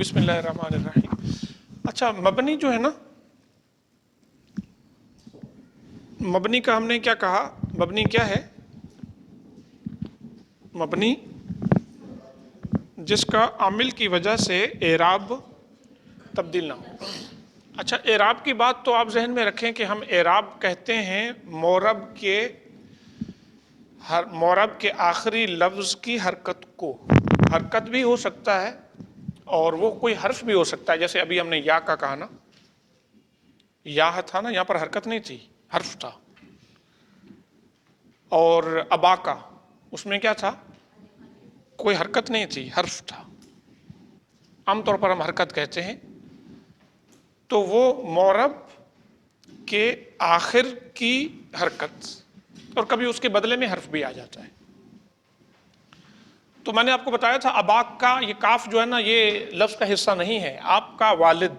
बिस्मिल्लाहिर्रहमानिर्रहीम। अच्छा, मबनी जो है ना, मबनी का हमने क्या कहा? मबनी क्या है? मबनी जिसका आमिल की वजह से एराब तब्दील ना हो। अच्छा, एराब की बात तो आप जहन में रखें कि हम एराब कहते हैं मोरब के आखिरी लफ्ज़ की हरकत को। हरकत भी हो सकता है और वो कोई हर्फ भी हो सकता है। जैसे अभी हमने या का कहा ना, या था ना, यहाँ पर हरकत नहीं थी, हर्फ था। और अबा का, उसमें क्या था? कोई हरकत नहीं थी, हर्फ था। आमतौर पर हम हरकत कहते हैं। तो वो मोरब के आखिर की हरकत, और कभी उसके बदले में हर्फ भी आ जाता है। तो मैंने आपको बताया था अबाक का ये काफ जो है ना, ये लफ्ज़ का हिस्सा नहीं है। आपका वालिद,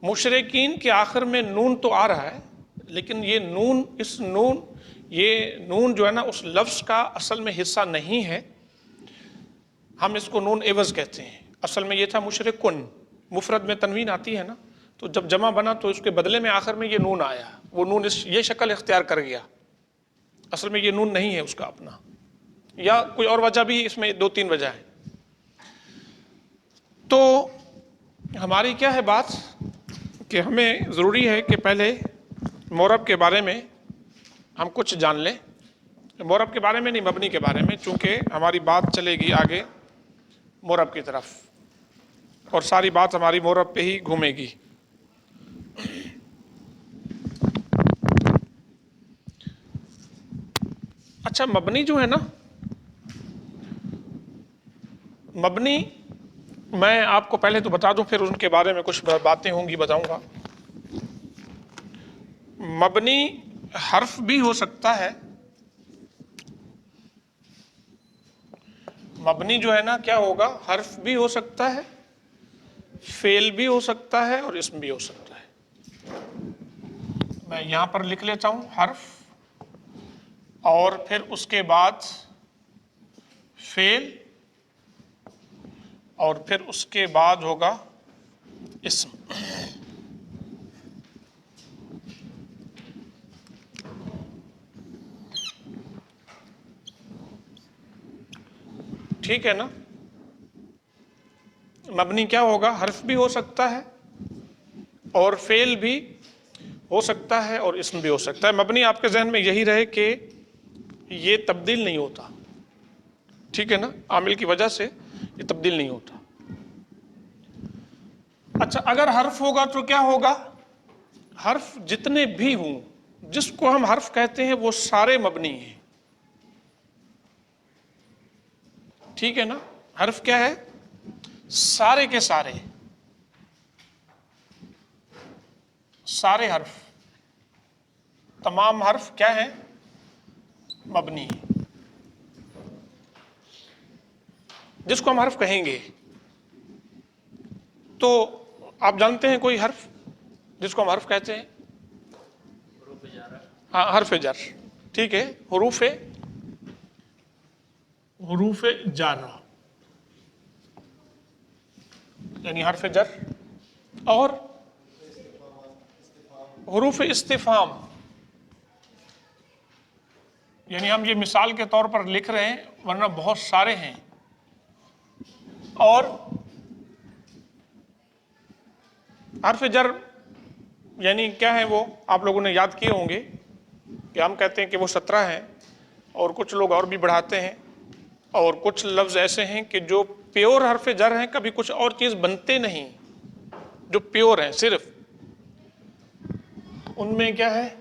मुशरिकीन के आखिर में नून तो आ रहा है, लेकिन ये नून जो है ना, उस लफ्ज़ का असल में हिस्सा नहीं है। हम इसको नून एवज़ कहते हैं। असल में ये था मुशरिकुन। मुफरद में तनवीन आती है ना, तो जब जमा बना तो इसके बदले में आखिर में ये नून आया। वो नून ये शक्ल इख्तियार कर गया। असल में ये नून नहीं है उसका अपना, या कोई और वजह भी, इसमें 2-3 वजह है। तो हमारी क्या है बात कि हमें ज़रूरी है कि पहले मोरब के बारे में हम कुछ जान लें। मोरब के बारे में नहीं, मबनी के बारे में, चूँकि हमारी बात चलेगी आगे मोरब की तरफ और सारी बात हमारी मोरब पे ही घूमेगी। अच्छा, मबनी जो है ना, मबनी मैं आपको पहले तो बता दूं, फिर उनके बारे में कुछ बातें होंगी बताऊंगा। मबनी हर्फ भी हो सकता है। मबनी जो है ना, क्या होगा? हर्फ भी हो सकता है, फेल भी हो सकता है और इसम भी हो सकता है। मैं यहां पर लिख लेता हूं हर्फ, और फिर उसके बाद फेल, और फिर उसके बाद होगा इस्म। ठीक है ना? मबनी क्या होगा? हर्फ भी हो सकता है और फेल भी हो सकता है और इस्म भी हो सकता है। मबनी आपके जहन में यही रहे कि ये तब्दील नहीं होता। ठीक है ना? आमिल की वजह से ये तब्दील नहीं होता। अच्छा, अगर हर्फ होगा तो क्या होगा? हर्फ जितने भी हों, जिसको हम हर्फ कहते हैं, वो सारे मबनी हैं। ठीक है ना? हर्फ क्या है? सारे के सारे, सारे हर्फ, तमाम हर्फ क्या है? मबनी है। जिसको हम हर्फ कहेंगे, तो आप जानते हैं कोई हर्फ जिसको हम हर्फ कहते हैं? हाँ, हर्फ जर। ठीक है, हुरूफ जारा यानी हर्फ जर, और हुरूफ इस्तिफाम यानी हम ये मिसाल के तौर पर लिख रहे हैं, वरना बहुत सारे हैं। और हर्फ जर यानी क्या है? वो आप लोगों ने याद किए होंगे कि हम कहते हैं कि वो 17 हैं, और कुछ लोग और भी बढ़ाते हैं। और कुछ लफ्ज़ ऐसे हैं कि जो प्योर हर्फ जर हैं, कभी कुछ और चीज़ बनते नहीं, जो प्योर हैं सिर्फ, उनमें क्या है?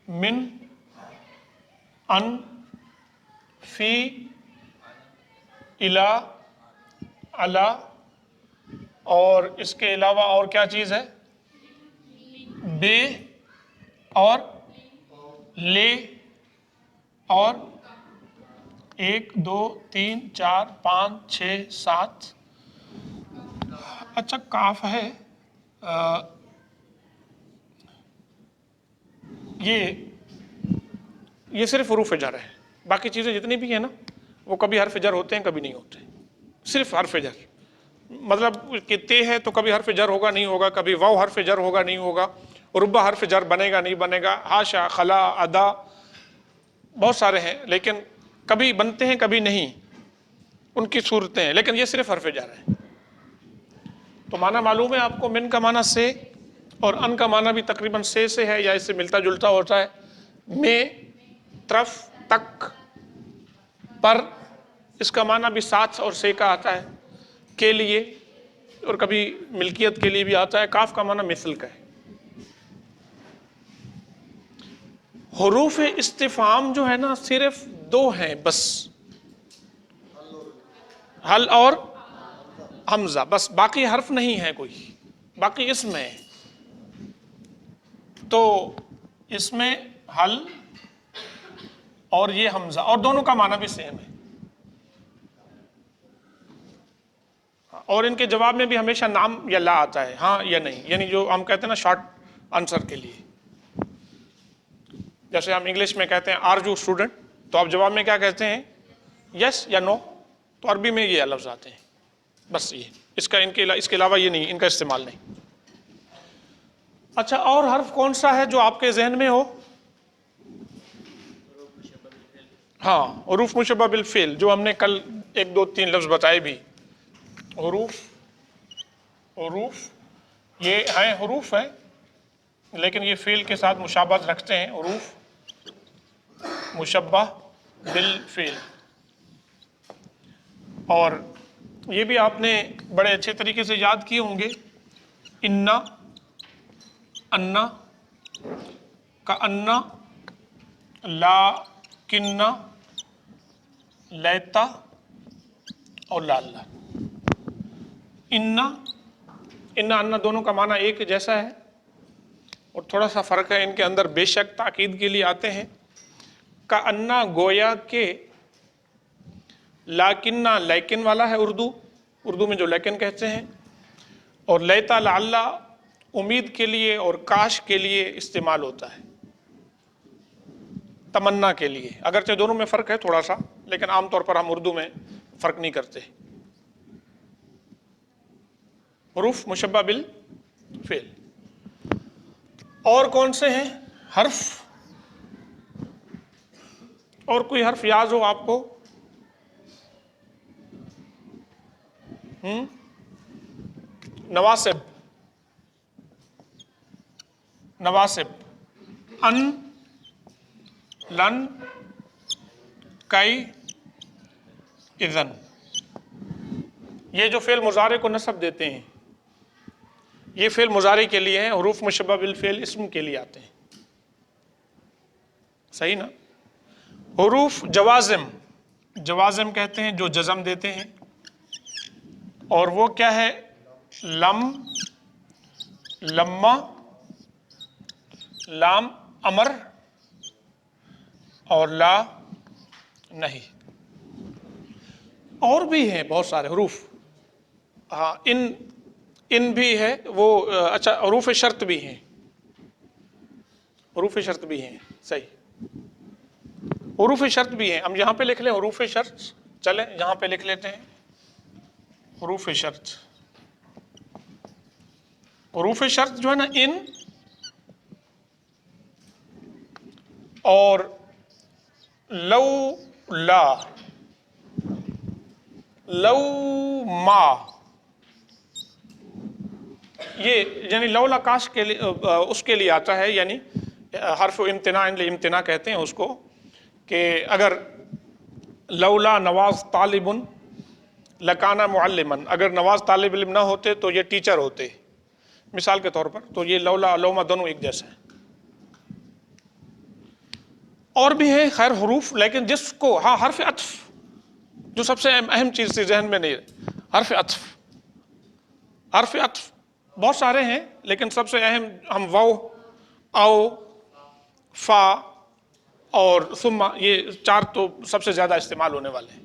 मिन, अन, फी, इला, अला, और इसके अलावा और क्या चीज़ है? बे और ले, और 1 2 3 4 5 6 7। अच्छा, काफ है। ये सिर्फ हुरूफ जर है। बाकी चीज़ें जितनी भी है ना, वो कभी हर्फ जर होते हैं, कभी नहीं होते। सिर्फ हर्फ जर, مطلب کہ تے ہے تو کبھی حرف جر ہوگا نہیں ہوگا، کبھی واو حرف جر ہوگا نہیں ہوگا، ربا حرف جر بنے گا نہیں بنے گا، حاشا، خلا، ادا، بہت سارے ہیں، لیکن کبھی بنتے ہیں کبھی نہیں، ان کی صورتیں ہیں، لیکن یہ صرف حرف جر ہے۔ تو معنی معلوم ہے آپ کو، من کا معنی سے اور ان کا معنی بھی تقریباً سے ہے یا اس سے ملتا جلتا ہوتا ہے۔ میں، طرف، تک، پر، اس کا معنی بھی ساتھ اور سے کا آتا ہے، کے لیے، اور کبھی ملکیت کے لیے بھی آتا ہے۔ کاف کا معنی مثل کا ہے۔ حروف استفہام جو ہے نا صرف دو ہیں بس، حل اور حمزہ، بس، باقی حرف نہیں ہے کوئی، باقی اسم ہے۔ تو اس میں حل اور یہ حمزہ، اور دونوں کا معنی بھی سیم ہے، اور ان کے جواب میں بھی ہمیشہ نام یا لا آتا ہے، ہاں یا نہیں، یعنی جو ہم کہتے ہیں نا شارٹ آنسر کے لیے۔ جیسے ہم انگلش میں کہتے ہیں آر یو اسٹوڈنٹ، تو آپ جواب میں کیا کہتے ہیں؟ یس یا نو، تو عربی میں یہ لفظ آتے ہیں، بس یہ اس کے علاوہ یہ نہیں، ان کا استعمال نہیں۔ اچھا، اور حرف کون سا ہے جو آپ کے ذہن میں ہو؟ ہاں، حروف مشبہ بالفعل، جو ہم نے کل 1 2 3 لفظ بتائے بھی۔ حروف یہ ہیں، حروف ہیں لیکن یہ فعل کے ساتھ مشابہت رکھتے ہیں، حروف مشبہ بالفعل۔ اور یہ بھی آپ نے بڑے اچھے طریقے سے یاد کیے ہوں گے، انا، انا، کانا، لاکنہ، لیتا اور لعلہ۔ انا، انا دونوں کا معنی ایک جیسا ہے اور تھوڑا سا فرق ہے ان کے اندر، بے شک تاکید کے لیے آتے ہیں۔ کانا گویا کہ، لاکنہ لیکن والا ہے، اردو میں جو لیکن کہتے ہیں، اور لیتا لعلہ امید کے لیے اور کاش کے لیے استعمال ہوتا ہے، تمنا کے لیے۔ اگرچہ دونوں میں فرق ہے تھوڑا سا، لیکن عام طور پر ہم اردو میں فرق نہیں کرتے۔ حروف مشبہ بالفعل۔ اور کون سے ہیں حرف؟ اور کوئی حرف یاد ہو آپ کو؟ نواسب، ان، لن، کئی، اذن، یہ جو فعل مضارع کو نصب دیتے ہیں، یہ فعل مضارع کے لیے ہیں۔ حروف مشبہ بالفعل اسم کے لیے آتے ہیں، صحیح نا؟ حروف جوازم، جوازم کہتے ہیں جو جزم دیتے ہیں، اور وہ کیا ہے؟ لم، لما، لام امر اور لا نہیں۔ اور بھی ہیں بہت سارے حروف، ہاں، ان بھی ہے وہ، اچھا، حروف شرط بھی ہیں، حروف شرط بھی ہیں، صحیح، حروف شرط بھی ہیں۔ ہم یہاں پہ لکھ لیں حروف شرط، چلیں یہاں پہ لکھ لیتے ہیں حروف شرط۔ حروف شرط جو ہے نا، ان اور لو، لا، لو، ما، یہ یعنی لولا کاش کے لیے، اس کے لیے آتا ہے، یعنی حرف امتناع، امتناع کہتے ہیں اس کو، کہ اگر لولا نواز طالب لکانا معلمن، اگر نواز طالب علم نہ ہوتے تو یہ ٹیچر ہوتے، مثال کے طور پر۔ تو یہ لولا لوما دونوں ایک جیسے ہیں۔ اور بھی ہیں خیر حروف، لیکن جس کو، ہاں، حرف عطف جو سب سے اہم چیز تھی ذہن میں نہیں ہے، حرف عطف، حرف عطف بہت سارے ہیں لیکن سب سے اہم ہم واو، او، فا اور ثم، یہ 4 تو سب سے زیادہ استعمال ہونے والے ہیں۔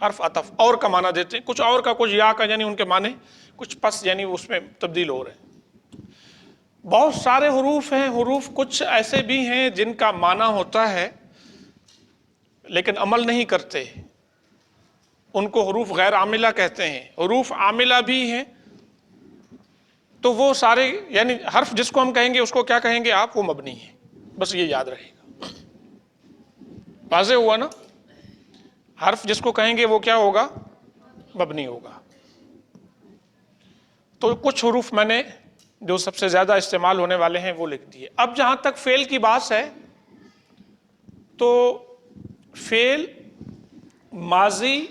حرف عطف اور کا معنی دیتے ہیں، کچھ اور کا، کچھ یا کا، یعنی ان کے معنی کچھ پس، یعنی اس میں تبدیل ہو رہے ہیں۔ بہت سارے حروف ہیں، حروف کچھ ایسے بھی ہیں جن کا معنی ہوتا ہے لیکن عمل نہیں کرتے، ان کو حروف غیر عاملہ کہتے ہیں. حروف عاملہ بھی ہیں تو وہ سارے یعنی حرف جس کو ہم کہیں گے اس کو کیا کہیں گے آپ؟ وہ مبنی ہے. بس یہ یاد رہے گا. واضح ہوا نا؟ حرف جس کو کہیں گے وہ کیا ہوگا؟ مبنی ہوگا. تو کچھ حروف میں نے جو سب سے زیادہ استعمال ہونے والے ہیں وہ لکھ دیے. اب جہاں تک فعل کی بات ہے تو فعل ماضی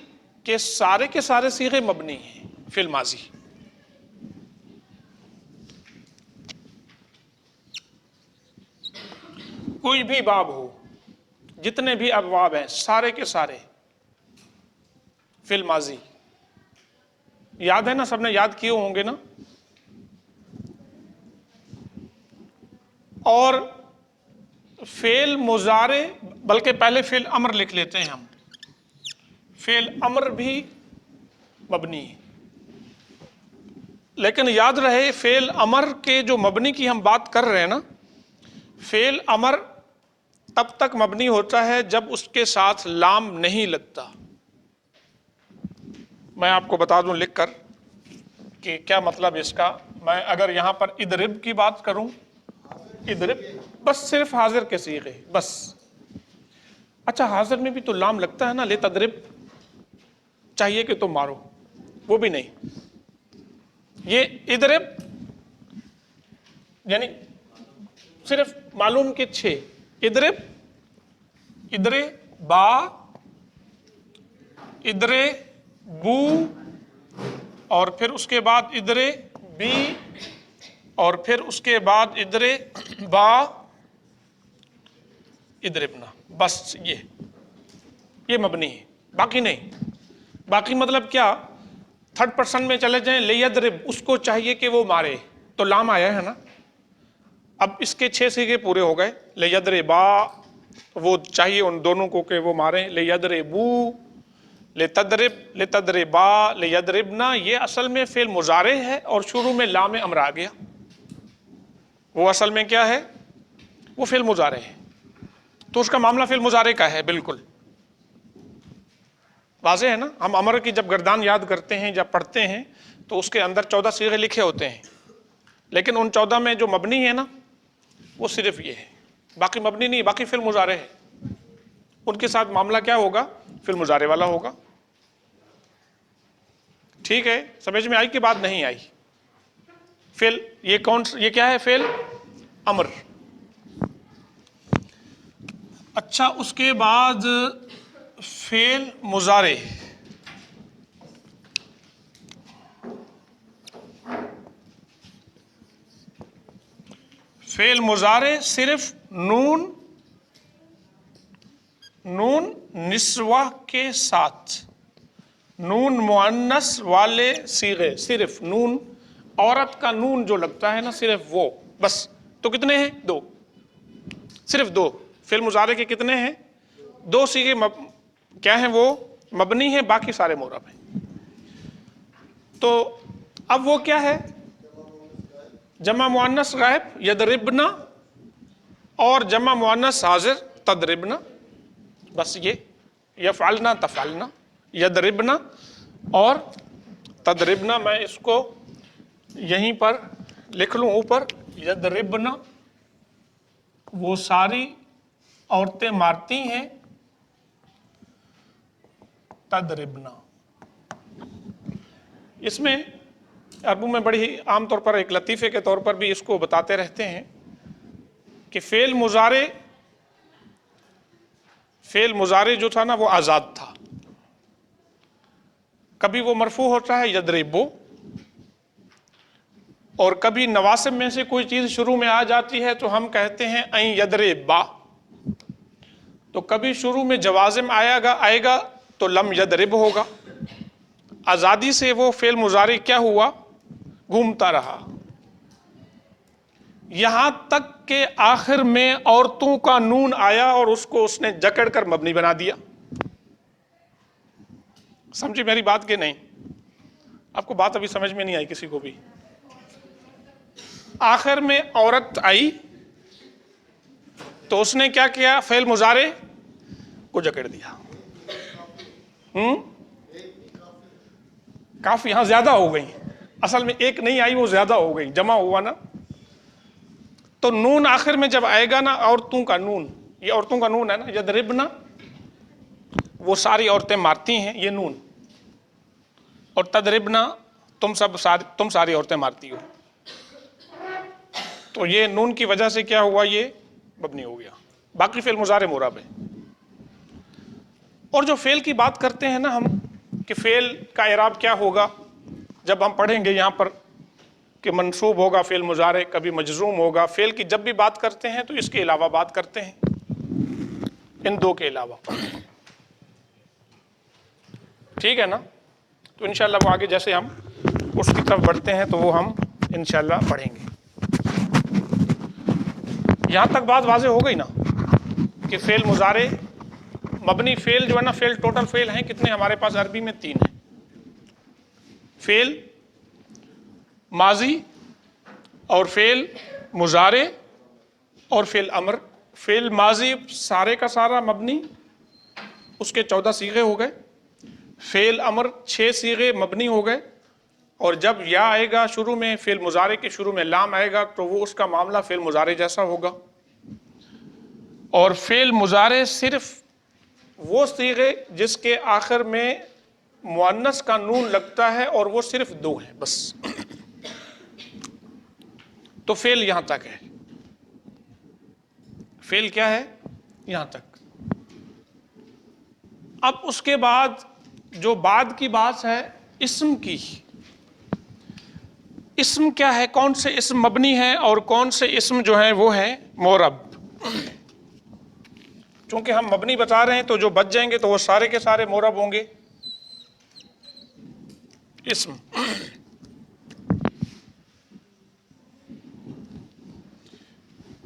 کے سارے صیغے مبنی ہیں. فعل ماضی کوئی بھی باب ہو، جتنے بھی ابواب ہیں سارے کے سارے فعل ماضی. یاد ہے نا؟ سب نے یاد کیے ہوں گے نا؟ اور فعل مضارع، بلکہ پہلے فعل امر لکھ لیتے ہیں ہم. فعل امر بھی مبنی ہے. لیکن یاد رہے فعل امر کے جو مبنی کی ہم بات کر رہے ہیں نا، فعل امر تب تک مبنی ہوتا ہے جب اس کے ساتھ لام نہیں لگتا. میں آپ کو بتا دوں لکھ کر کہ کیا مطلب اس کا. میں اگر یہاں پر اضرب کی بات کروں، اضرب بس صرف حاضر کے صیغے بس. اچھا حاضر میں بھی تو لام لگتا ہے نا، لے تضرب چاہیے کہ تم مارو، وہ بھی نہیں. یہ اضرب یعنی صرف معلوم کہ 6 اضرب، ادرے با، ادرے بو، اور پھر اس کے بعد ادرے بی، اور پھر اس کے بعد ادرے با، ادربنا. بس یہ مبنی ہے، باقی نہیں. باقی مطلب کیا؟ تھرڈ پرسن میں چلے جائیں، لیضرب اس کو چاہیے کہ وہ مارے، تو لام آیا ہے نا. اب اس کے 6 صیغے پورے ہو گئے. لیضربا وہ چاہیے ان دونوں کو کہ وہ ماریں. لیضربو، لتضرب، لتضربا، لیضربنا. یہ اصل میں فعل مضارع ہے اور شروع میں لام امر آ گیا. وہ اصل میں کیا ہے؟ وہ فعل مضارع ہے. تو اس کا معاملہ فعل مضارع کا ہے بالکل. واضح ہے نا؟ ہم امر کی جب گردان یاد کرتے ہیں، جب پڑھتے ہیں تو اس کے اندر 14 صیغے لکھے ہوتے ہیں، لیکن ان 14 میں جو مبنی ہے نا وہ صرف یہ ہے. باقی مبنی نہیں، باقی فعل مضارع ہے. ان کے ساتھ معاملہ کیا ہوگا؟ فعل مضارع والا ہوگا. ٹھیک ہے؟ سمجھ میں آئی کہ بات نہیں آئی؟ فعل یہ کیا ہے؟ فعل امر. اچھا اس کے بعد فعل مضارع. فعل مضارع صرف نون نسوہ کے ساتھ، نون مؤنث والے صیغے، صرف نون عورت کا نون جو لگتا ہے نا، صرف وہ بس. تو کتنے ہیں؟ 2. صرف 2. فعل مضارع کے کتنے ہیں؟ 2 صیغے کیا ہیں؟ وہ مبنی ہیں، باقی سارے معرب ہیں. تو اب وہ کیا ہے؟ جمع مؤنث غائب یضربنا، اور جمع مؤنث حاضر تضربنا. بس یہ یفعلنا تفعلنا، یضربنا اور تضربنا. میں اس کو یہیں پر لکھ لوں اوپر، یضربنا وہ ساری عورتیں مارتی ہیں، تضربنا. اس میں عربوں میں بڑی عام طور پر ایک لطیفے کے طور پر بھی اس کو بتاتے رہتے ہیں کہ فعل مضارع جو تھا نا وہ آزاد تھا. کبھی وہ مرفوع ہوتا ہے یضربو، اور کبھی نواسب میں سے کوئی چیز شروع میں آ جاتی ہے تو ہم کہتے ہیں این یضربا. تو کبھی شروع میں جوازم آئے گا تو لم یضرب ہوگا. آزادی سے وہ فعل مضارع کیا ہوا؟ گھومتا رہا، یہاں تک کہ آخر میں عورتوں کا نون آیا اور اس نے جکڑ کر مبنی بنا دیا. سمجھی میری بات کہ نہیں؟ آپ کو بات ابھی سمجھ میں نہیں آئی کسی کو بھی؟ آخر میں عورت آئی تو اس نے کیا کیا؟ فعل مضارع کو جکڑ دیا. काफ यहाँ ज्यादा हो गई, असल में एक नहीं आई, वो ज्यादा हो गई, जमा हुआ ना। तो नून आखिर में जब आएगा ना, औरतों का नून, ये औरतों का नून है ना, यदरिबना वो सारी औरतें मारती हैं, ये नून, और तदरिबना तुम सारी औरतें मारती हो। तो ये नून की वजह से क्या हुआ, ये मबनी हो गया। बाकी फेल मुजारे मुराब है। और जो फेल की बात करते हैं ना हम, कि फेल का इराब क्या होगा, जब हम पढ़ेंगे यहाँ पर कि मंसूब होगा फेल मुजारे, कभी मजरूम होगा। फेल की जब भी बात करते हैं तो इसके अलावा बात करते हैं, इन दो के अलावा, ठीक है ना। तो इंशाल्लाह वो आगे जैसे हम उसकी तरफ बढ़ते हैं तो वो हम इंशाल्लाह पढ़ेंगे। यहाँ तक बात वाज़ेह हो गई ना कि फेल मुजारे मबनी फेल जो है ना, फेल टोटल फेल हैं कितने हमारे पास अरबी में? 3 हैं। फेल माजी और फेल मुजारे और फेल अमर। फेल माजी सारे का सारा मबनी, उसके 14 सीगे हो गए। फेल अमर 6 सीगे मबनी हो गए। और जब या आएगा शुरू में, फेल मुजारे के शुरू में लाम आएगा, तो वो उसका मामला फेल मुजारे जैसा होगा। और फेल मुजारे सिर्फ वो सीगे जिसके आखिर में मुअन्नस का नून लगता है, और वो सिर्फ 2 हैं बस। तो फेल यहां तक है। फेल क्या है? यहां तक। अब उसके बाद जो बाद की बात है इस्म की, इस्म क्या है, कौन से इस्म मबनी है और कौन से इस्म जो है वो है मोरब। चूंकि हम मबनी बता रहे हैं तो जो बच जाएंगे तो वो सारे के सारे मोरब होंगे। इस्म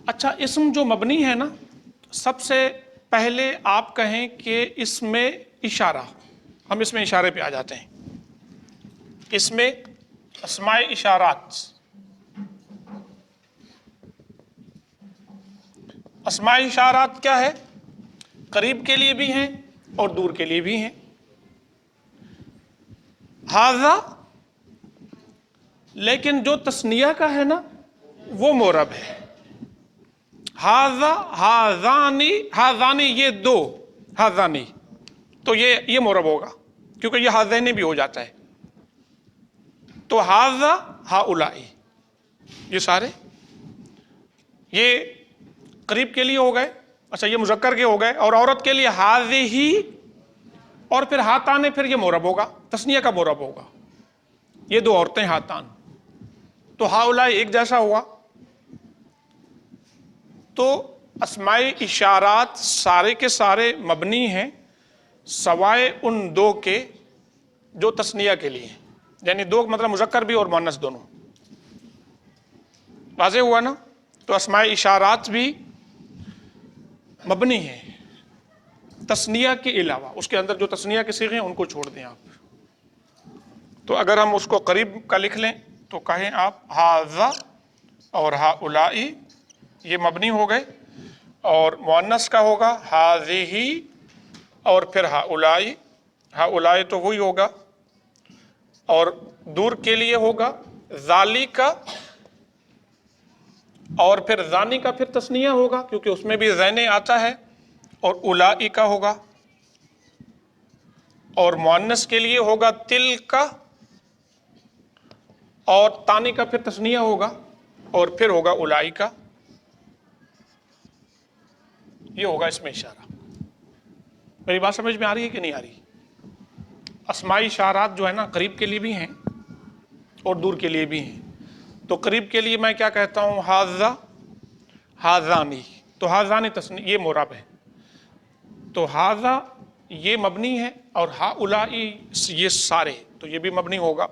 अच्छा, इस्म जो मबनी है ना, सबसे पहले आप कहें कि इसमें इशारा, हम इसमें इशारे पे आ जाते हैं। इसमें अस्माए इशारात, अस्माए इशारात क्या है? करीब के लिए भी हैं और दूर के लिए भी हैं। हाजा, लेकिन जो तस्निया का है ना वो मोरब है। हाजा, हाजानी, हाजानी ये 2, हाजानी, तो ये मोरब होगा, क्योंकि ये हाजैनी भी हो जाता है। तो हाजा हाउलाई, ये सारे ये करीब के लिए हो गए। अच्छा, ये मुज़क्कर के हो गए। और औरत के लिए हाज़िही, और फिर हातान, फिर ये मोरब होगा, तस्निया का मोरब होगा। ये 2 औरतें हातान, तो हाउलाई एक जैसा हुआ। तो अस्माए इशारात सारे के सारे मबनी हैं सवाए उन 2 के जो तस्निया के लिए, यानी 2 मतलब मुज़क्कर भी और मुअन्नस दोनों। वाज़ेह हुआ ना। तो अस्माए इशारात भी मबनी है तस्निया के अलावा, उसके अंदर जो तस्निया के सीगे हैं उनको छोड़ दें आप। तो अगर हम उसको करीब का लिख लें तो कहें आप हाज़ा और हाउलाई, ये मबनी हो गए। और मुअन्नस का होगा हाज़िही और फिर हाउलाई, हाउलाई तो वही होगा। और दूर के लिए होगा ज़ालिका, और फिर ज़ानी का फिर तस्निया होगा, क्योंकि उसमें भी ज़ैने आता है। और उलाई का होगा। और मुअन्नस के लिए होगा तिल का, और तानी का फिर तस्निया होगा, और फिर होगा उलाई का। ये होगा इसमें इशारा। मेरी बात समझ में आ रही है कि नहीं आ रही? अस्माई इशारात जो है ना, करीब के लिए भी हैं और दूर के लिए भी हैं। तो करीब के लिए मैं क्या कहता हूँ? हाजा हाजानी, तो हाजानी तस्नी, ये मोरब है। तो हाजा ये मबनी है, और हाउलाई ये सारे, तो ये भी मबनी होगा।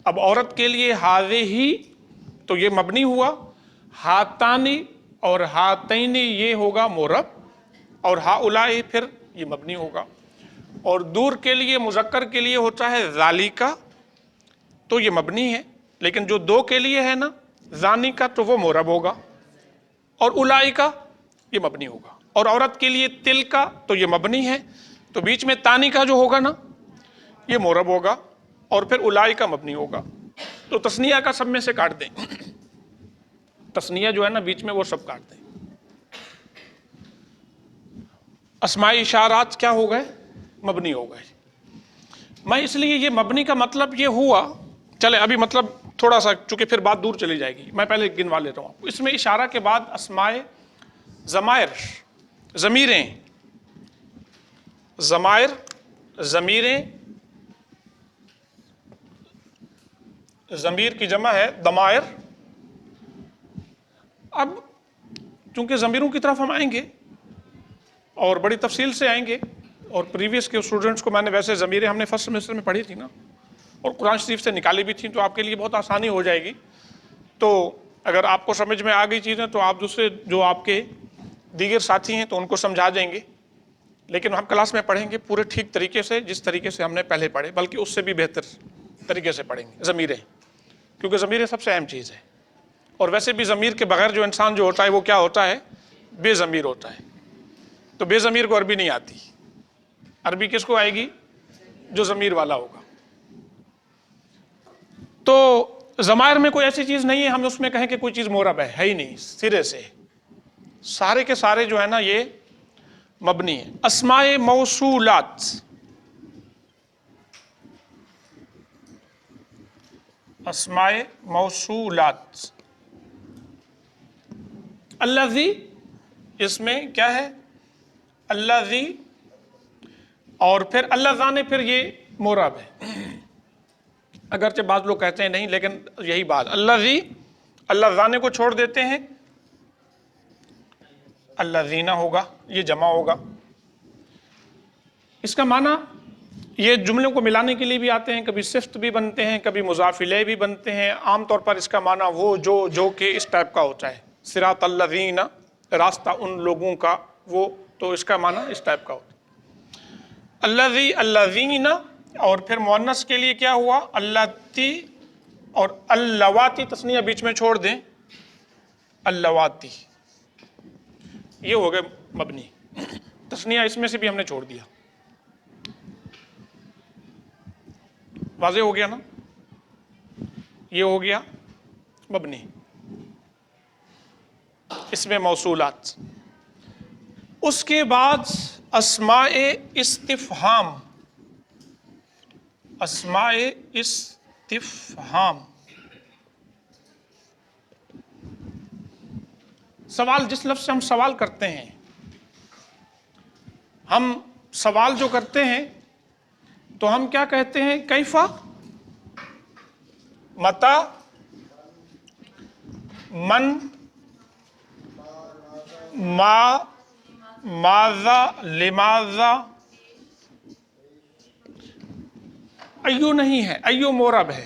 अब औरत के लिए हाजे ही, तो ये मबनी हुआ। हातानी और हातैनी ये होगा मोरब, और हाउलाई फिर ये मबनी होगा। और दूर के लिए मुज़क्कर के लिए होता है ज़ालिका, तो ये मबनी है। लेकिन जो 2 के लिए है ना, ज़ानी का, तो वो मोरब होगा। और उलाई का ये मबनी होगा। और औरत के लिए तिल का, तो ये मबनी है। तो बीच में तानी का जो होगा ना, ये मोरब होगा। اور پھر الائی کا مبنی ہوگا. تو تثنیہ کا سب میں سے کاٹ دیں, تثنیہ جو ہے نا بیچ میں وہ سب کاٹ دیں. اسماء اشارات کیا ہو گئے؟ مبنی ہو گئے. میں اس لیے یہ مبنی کا مطلب یہ ہوا, چلے ابھی مطلب تھوڑا سا چونکہ پھر بات دور چلی جائے گی, میں پہلے گنوا لیتا ہوں. اس میں اشارہ کے بعد اسماء ضمائر, ضمیریں, ضمائر, ضمیریں, ضمیر کی جمع ہے ضمائر. اب چونکہ ضمیروں کی طرف ہم آئیں گے اور بڑی تفصیل سے آئیں گے, اور پریویس کے اسٹوڈنٹس کو میں نے ویسے ضمیریں ہم نے فرسٹ سیمسٹر میں پڑھی تھی نا, اور قرآن شریف سے نکالی بھی تھیں, تو آپ کے لیے بہت آسانی ہو جائے گی. تو اگر آپ کو سمجھ میں آ گئی چیزیں تو آپ دوسرے جو آپ کے دیگر ساتھی ہیں تو ان کو سمجھا دیں گے, لیکن ہم کلاس میں پڑھیں گے پورے ٹھیک طریقے سے جس طریقے سے ہم نے پہلے پڑھے, بلکہ اس سے بھی بہتر طریقے سے پڑھیں گے ضمیریں, کیونکہ ضمیریں سب سے اہم چیز ہے. اور ویسے بھی ضمیر کے بغیر جو انسان جو ہوتا ہے وہ کیا ہوتا ہے؟ بے ضمیر ہوتا ہے. تو بے ضمیر کو عربی نہیں آتی, عربی کس کو آئے گی؟ جو ضمیر والا ہوگا. تو ضمائر میں کوئی ایسی چیز نہیں ہے ہم اس میں کہیں کہ کوئی چیز معرب ہے ہی نہیں, سرے سے سارے کے سارے جو ہے نا یہ مبنی ہے. اسماء موصولات, اسماء موصولات, الذی, اس میں کیا ہے؟ الذی, اور پھر اللذان, پھر یہ معرب ہے, اگرچہ بعض لوگ کہتے ہیں نہیں, لیکن یہی بات, الذی, اللذان کو چھوڑ دیتے ہیں, الذین ہوگا, یہ جمع ہوگا. اس کا معنی یہ جملوں کو ملانے کے لیے بھی آتے ہیں, کبھی صفت بھی بنتے ہیں, کبھی مضاف الیہ بھی بنتے ہیں. عام طور پر اس کا معنی وہ جو کہ اس ٹائپ کا ہوتا ہے, صراط الذین, راستہ ان لوگوں کا, وہ تو اس کا معنی اس ٹائپ کا ہوتا ہے. الذی, الذین, اور پھر مؤنث کے لیے کیا ہوا؟ اللاتی, اور اللواتی تثنیہ بیچ میں چھوڑ دیں, اللواتی, یہ ہو گئے مبنی. تثنیہ اس میں سے بھی ہم نے چھوڑ دیا. واضح ہو گیا نا؟ یہ ہو گیا مبنی. اس میں موصولات. اس کے بعد اسماء استفہام, اسماء استفہام, سوال, جس لفظ سے ہم سوال کرتے ہیں, ہم سوال جو کرتے ہیں تو ہم کیا کہتے ہیں؟ کیفا, متا, من, ما, ماذا, لماذا. ایو نہیں ہے, ایو معرب ہے.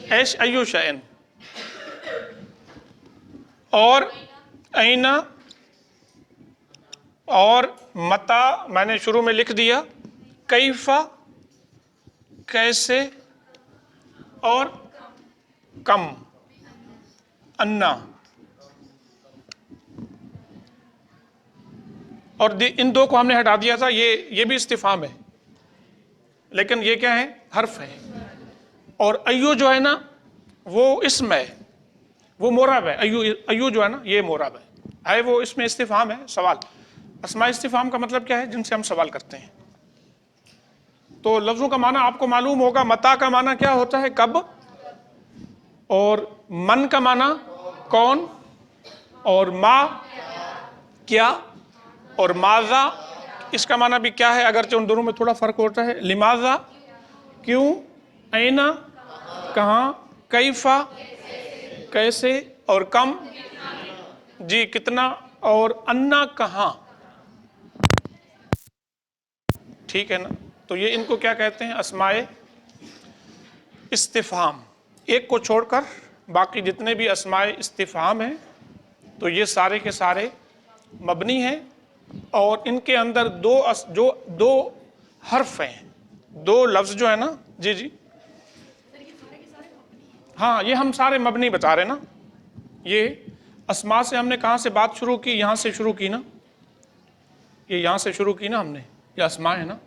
ایش, ایو شیئن. اور اینا, اور متا میں نے شروع میں لکھ دیا, کیفا, کیسے, اور کم, انا. اور ان دو کو ہم نے ہٹا دیا تھا, یہ بھی استفہام ہے, لیکن یہ کیا ہے؟ حرف ہے. اور ایو جو ہے نا وہ اسم ہے, وہ معرب ہے. ایو جو ہے نا یہ معرب ہے, وہ اس میں استفہام ہے, سوال. اسماء استفہام کا مطلب کیا ہے؟ جن سے ہم سوال کرتے ہیں. تو لفظوں کا معنی آپ کو معلوم ہوگا. متا کا معنی کیا ہوتا ہے؟ کب. اور من کا معنی کون, اور ما کیا, اور ماذا اس کا معنی بھی کیا ہے, اگرچہ ان دونوں میں تھوڑا فرق ہوتا ہے. لماذا, کیوں, اینا, کہاں, کیفا, کیسے, اور کم, جی کتنا, اور انا کہاں. ٹھیک ہے نا؟ تو یہ ان کو کیا کہتے ہیں؟ اسماء استفہام. ایک کو چھوڑ کر باقی جتنے بھی اسماء استفہام ہیں تو یہ سارے کے سارے مبنی ہیں, اور ان کے اندر دو حرف ہیں, دو لفظ جو ہے نا. جی جی ہاں, یہ ہم سارے مبنی بتا رہے نا. یہ اسماء سے ہم نے کہاں سے بات شروع کی؟ یہاں سے شروع کی نا, یہ یہاں سے شروع کی نا ہم نے, یہ اسماء ہے نا.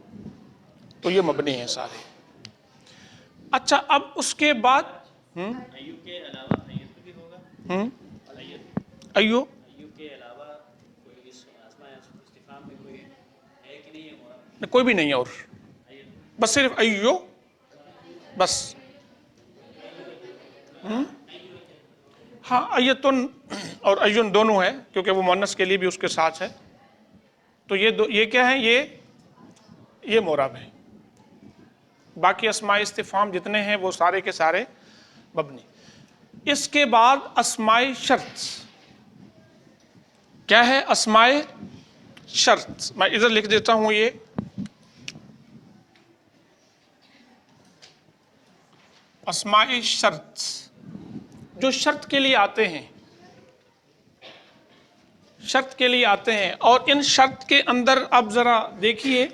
تو یہ مبنی ہیں سارے. اچھا اب اس کے بعد ایو کے علاوہ ایت بھی ہوگا. ایو ایو کے علاوہ کوئی اس اسماء استفہام میں کوئی ہے کہ نہیں ہے؟ کوئی بھی نہیں ہے اور بس صرف ایو بس. ہاں ایتن اور ایون دونوں ہیں کیونکہ وہ مؤنث کے لیے بھی اس کے ساتھ ہے. تو یہ کیا ہے؟ یہ معرب ہے. باقی اسماء استفہام جتنے ہیں وہ سارے کے سارے مبنی. اس کے بعد اسماء شرط. کیا ہے اسماء شرط؟ میں ادھر لکھ دیتا ہوں. یہ اسماء شرط جو شرط کے لیے آتے ہیں، شرط کے لیے آتے ہیں. اور ان شرط کے اندر اب ذرا دیکھیے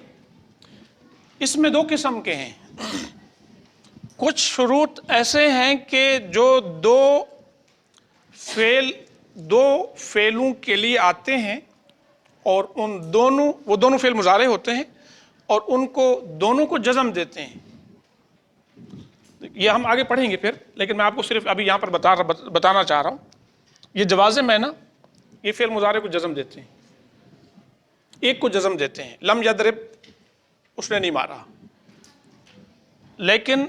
اس میں دو قسم کے ہیں. کچھ شروط ایسے ہیں کہ جو دو فعلوں کے لیے آتے ہیں اور وہ دونوں فعل مضارع ہوتے ہیں اور ان کو دونوں کو جزم دیتے ہیں. یہ ہم آگے پڑھیں گے پھر، لیکن میں آپ کو صرف ابھی یہاں پر بتانا چاہ رہا ہوں. یہ جوازم ہے نا، یہ فعل مضارع کو جزم دیتے ہیں. ایک کو جزم دیتے ہیں، لم یضرب اس نے نہیں مارا. لیکن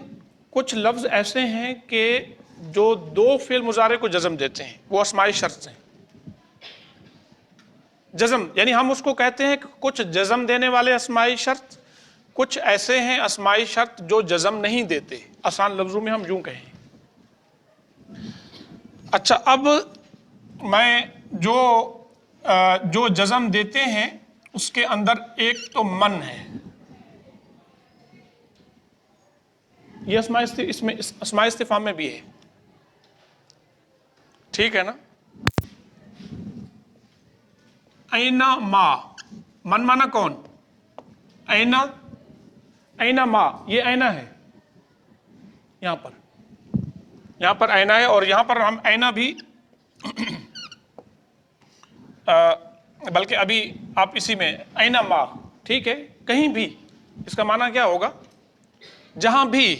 کچھ لفظ ایسے ہیں کہ جو دو فعل مضارع کو جزم دیتے ہیں، وہ اسماء شرط ہیں. جزم یعنی ہم اس کو کہتے ہیں کہ کچھ جزم دینے والے اسماء شرط، کچھ ایسے ہیں اسماء شرط جو جزم نہیں دیتے. آسان لفظوں میں ہم یوں کہیں. اچھا اب میں جو جزم دیتے ہیں اس کے اندر ایک تو من ہے. یہ اسماء استفہام میں بھی ہے. ٹھیک ہے نا؟ اینا ما، من مانا کون؟ اینا ما، یہ اینا ہے. یہاں پر اینا ہے اور یہاں پر ہم اینا بھی بلکہ ابھی آپ اسی میں اینا ما، ٹھیک ہے، کہیں بھی. اس کا معنی کیا ہوگا؟ جہاں بھی.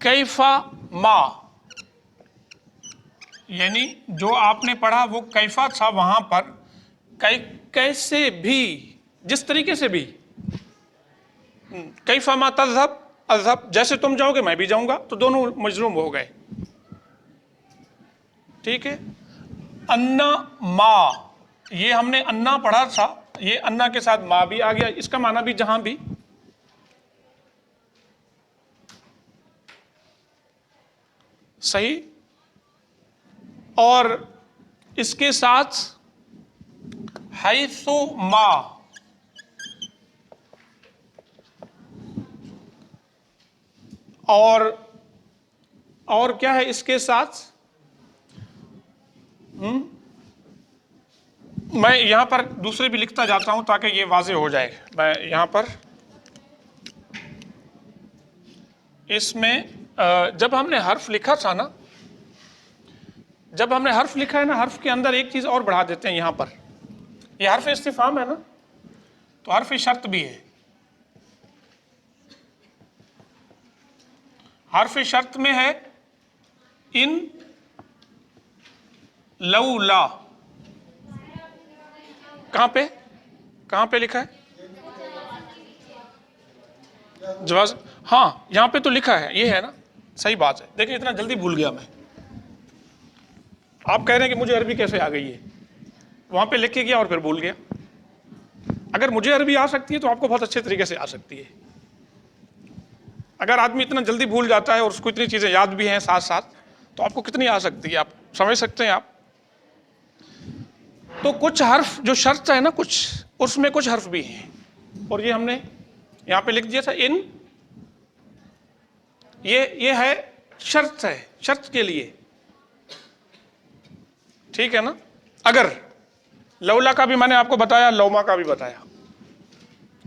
کیفا ما، یعنی جو آپ نے پڑھا وہ کیفا تھا وہاں پر. کیسے بھی، جس طریقے سے بھی. کیفا ما تذهب اذهب، جیسے تم جاؤ گے میں بھی جاؤں گا، تو دونوں مجزوم ہو گئے. ٹھیک ہے. انا ما، یہ ہم نے انا پڑھا تھا، یہ انا کے ساتھ ما بھی آ گیا. اس کا معنی بھی جہاں بھی. صحیح. اور اس کے ساتھ حیث ما، اور کیا ہے اس کے ساتھ؟ میں یہاں پر دوسرے بھی لکھتا جاتا ہوں تاکہ یہ واضح ہو جائے. میں یہاں پر اس میں جب ہم نے حرف لکھا تھا نا، جب ہم نے حرف لکھا ہے نا، حرف کے اندر ایک چیز اور بڑھا دیتے ہیں. یہاں پر یہ حرف استفہام ہے نا، تو حرف شرط بھی ہے. حرف شرط میں ہے ان لولا. کہاں پہ لکھا ہے؟ جواز. ہاں یہاں پہ تو لکھا ہے، یہ ہے نا. صحیح بات ہے. دیکھیں اتنا جلدی بھول گیا میں. آپ کہہ رہے ہیں کہ مجھے عربی کیسے آ گئی ہے؟ وہاں پہ لکھ کے گیا اور پھر بھول گیا. اگر مجھے عربی آ سکتی ہے تو آپ کو بہت اچھے طریقے سے آ سکتی ہے. اگر آدمی اتنا جلدی بھول جاتا ہے اور اس کو اتنی چیزیں یاد بھی ہیں ساتھ ساتھ، تو آپ کو کتنی آ سکتی ہے؟ آپ سمجھ سکتے ہیں. آپ تو کچھ حرف جو شرط ہے نا، کچھ اس میں کچھ حرف بھی ہیں، اور یہ ہم نے یہاں پہ لکھ دیا تھا. ان یہ ہے شرط، ہے شرط کے لیے. ٹھیک ہے نا. اگر لولا کا بھی میں نے آپ کو بتایا، لوما کا بھی بتایا،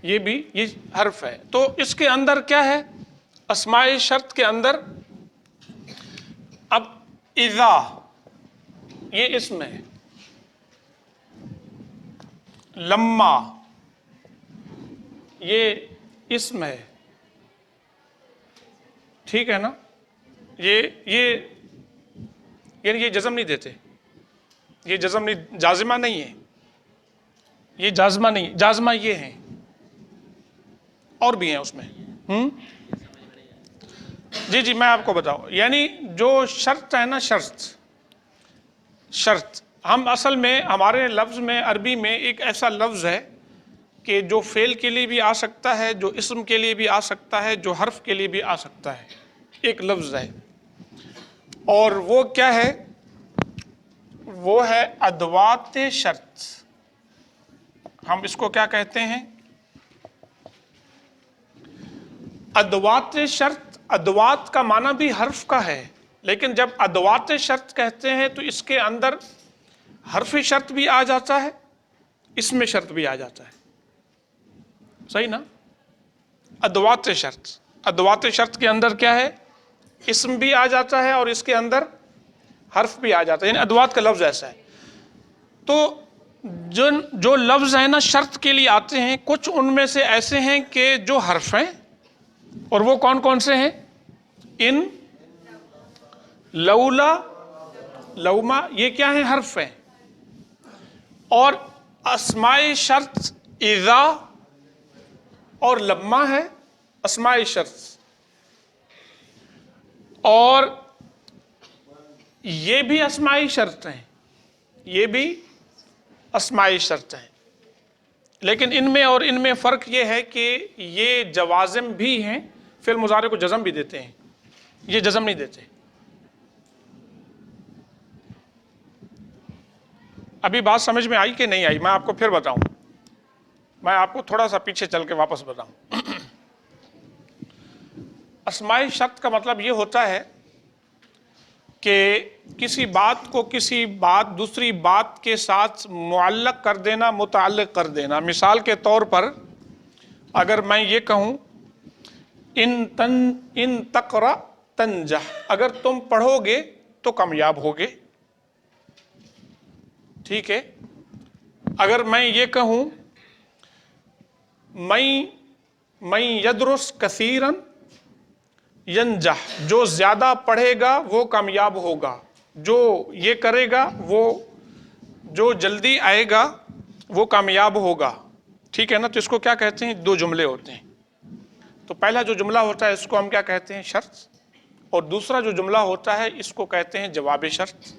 یہ حرف ہے. تو اس کے اندر کیا ہے؟ اسماء شرط کے اندر اب اذا، یہ اسم ہے. لما، یہ इसम है, ठीक है ना। ये यानी ये जज़म नहीं देते, ये जज़म नहीं, जाजिमा नहीं है, ये जाजमा नहीं, जाजमा ये है, और भी हैं उसमें। जी मैं आपको बताऊं, यानी जो शर्त है ना, शर्त हम असल में हमारे लफ्ज़ में, अरबी में एक ऐसा लफ्ज़ है कि जो फेल के लिए भी आ सकता है, जो इस्म के लिए भी आ सकता है, जो हर्फ के लिए भी आ सकता है, एक लफ्ज़ है, और वो क्या है, वो है अदवात शर्त। हम इसको क्या कहते हैं, अदवात शर्त। अदवात का माना भी हर्फ का है, लेकिन जब अदवात शर्त कहते हैं तो इसके अंदर हर्फ शर्त भी आ जाता है, इसमें शर्त भी आ जाता है, सही ना। अदवात शर्त के अंदर क्या है, इसम भी आ जाता है और इसके अंदर हर्फ भी आ जाता है, यानी अदवात का लफ्ज़ ऐसा है। तो जो लफ्ज़ है ना शर्त के लिए आते हैं, कुछ उनमें से ऐसे हैं कि जो हर्फ हैं, और वो कौन कौन से हैं, इन, लौला, लौमा, ये क्या है, हर्फ हैं। और अस्माए शर्त इज़ा और लम्मा है अस्माए शर्त, और ये भी अस्माई शर्त हैं, ये भी अस्माई शर्त हैं, लेकिन इनमें और इनमें फ़र्क ये है कि ये जवाज़िम भी हैं, फ़िल मुज़ारे को जज़म भी देते हैं, ये जज़म नहीं देते। अभी बात समझ में आई कि नहीं आई, मैं आपको फिर बताऊं, मैं आपको थोड़ा सा पीछे चल के वापस बताऊं। अस्माई शर्त का मतलब ये होता है कि किसी बात को किसी बात दूसरी बात के साथ मुअल्लक़ कर देना, मुतअल्लिक़ कर देना। मिसाल के तौर पर अगर मैं ये कहूँ इन तक़रा तंजह, अगर तुम पढ़ोगे तो कामयाब होगे, ठीक है। अगर मैं ये कहूँ मैं यदरुस कसीरन यंजह, जो ज़्यादा पढ़ेगा वो कामयाब होगा, जो ये करेगा वो, जो जल्दी आएगा वो कामयाब होगा, ठीक है ना। तो इसको क्या कहते हैं, दो जुमले होते हैं। तो पहला जो जुमला होता है इसको हम क्या कहते हैं, शर्त, और दूसरा जो जुमला होता है इसको कहते हैं जवाब शर्त,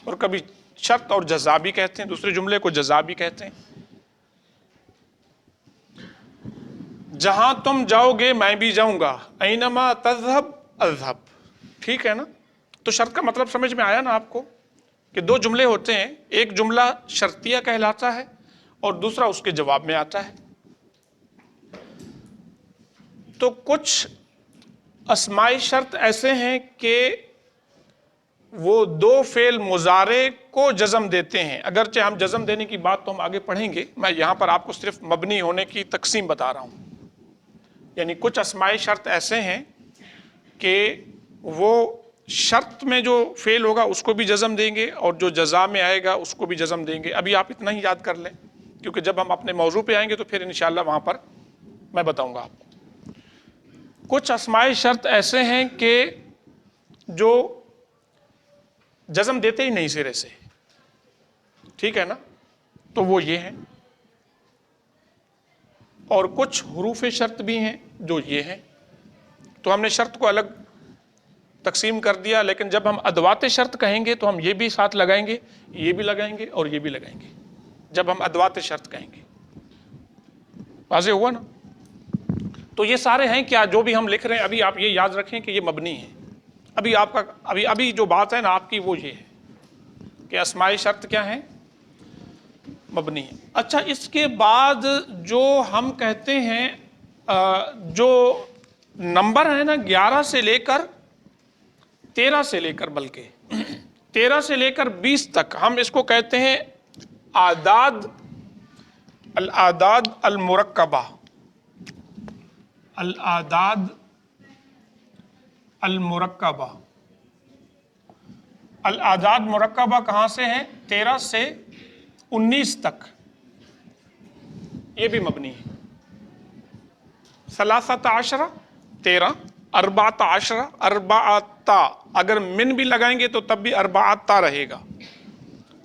और कभी शर्त और जज़ा भी कहते हैं, दूसरे जुमले को जज़ा भी कहते हैं। जहां तुम जाओगे मैं भी जाऊंगा, ऐनमा तज़हब अज़हब, ठीक है ना। तो शर्त का मतलब समझ में आया ना आपको, कि दो जुमले होते हैं, एक जुमला शर्तिया कहलाता है और दूसरा उसके जवाब में आता है। तो कुछ अस्माई शर्त ऐसे हैं कि वो दो फेल मुजारे को जज़म देते हैं, अगरचे हम जज़म देने की बात तो हम आगे पढ़ेंगे, मैं यहाँ पर आपको सिर्फ मबनी होने की तकसीम बता रहा हूँ। यानी कुछ अस्माई शर्त ऐसे हैं कि वो शर्त में जो फेल होगा उसको भी जज़म देंगे और जो जज़ा में आएगा उसको भी जज़म देंगे। अभी आप इतना ही याद कर लें, क्योंकि जब हम अपने मौजू पे आएंगे तो फिर इंशाअल्लाह वहाँ पर मैं बताऊँगा आपको। कुछ अस्माई शर्त ऐसे हैं कि जो जज़म देते ही नहीं सिरे से, ठीक है ना, तो वो ये हैं। और कुछ हुरूफ शर्त भी हैं जो ये हैं। तो हमने शर्त को अलग तकसीम कर दिया, लेकिन जब हम अदवात शर्त कहेंगे तो हम ये भी साथ लगाएंगे, ये भी लगाएंगे और ये भी लगाएंगे, जब हम अदवात शर्त कहेंगे। वाज़ेह हुआ ना। तो ये सारे हैं क्या जो भी हम लिख रहे हैं, अभी आप ये याद रखें कि ये मबनी है। अभी आपका अभी जो बात है ना आपकी वो ये है कि अस्माई शर्त क्या है, मबनी है। अच्छा, इसके बाद जो हम कहते हैं जो नंबर है ना 11 से लेकर 13 से लेकर बल्कि 13 से लेकर 20 तक, हम इसको कहते हैं आदाद अल मुरक्कबा, अल आदाद अल मुरक्कबा। अल आदाद मुरक्कबा कहाँ से है, 13 से 19 तक, ये भी मबनी है। सलासत आशरा 13, अरबात आशरा अरबाता, अगर मिन भी लगाएंगे तो तब भी अरबाता रहेगा।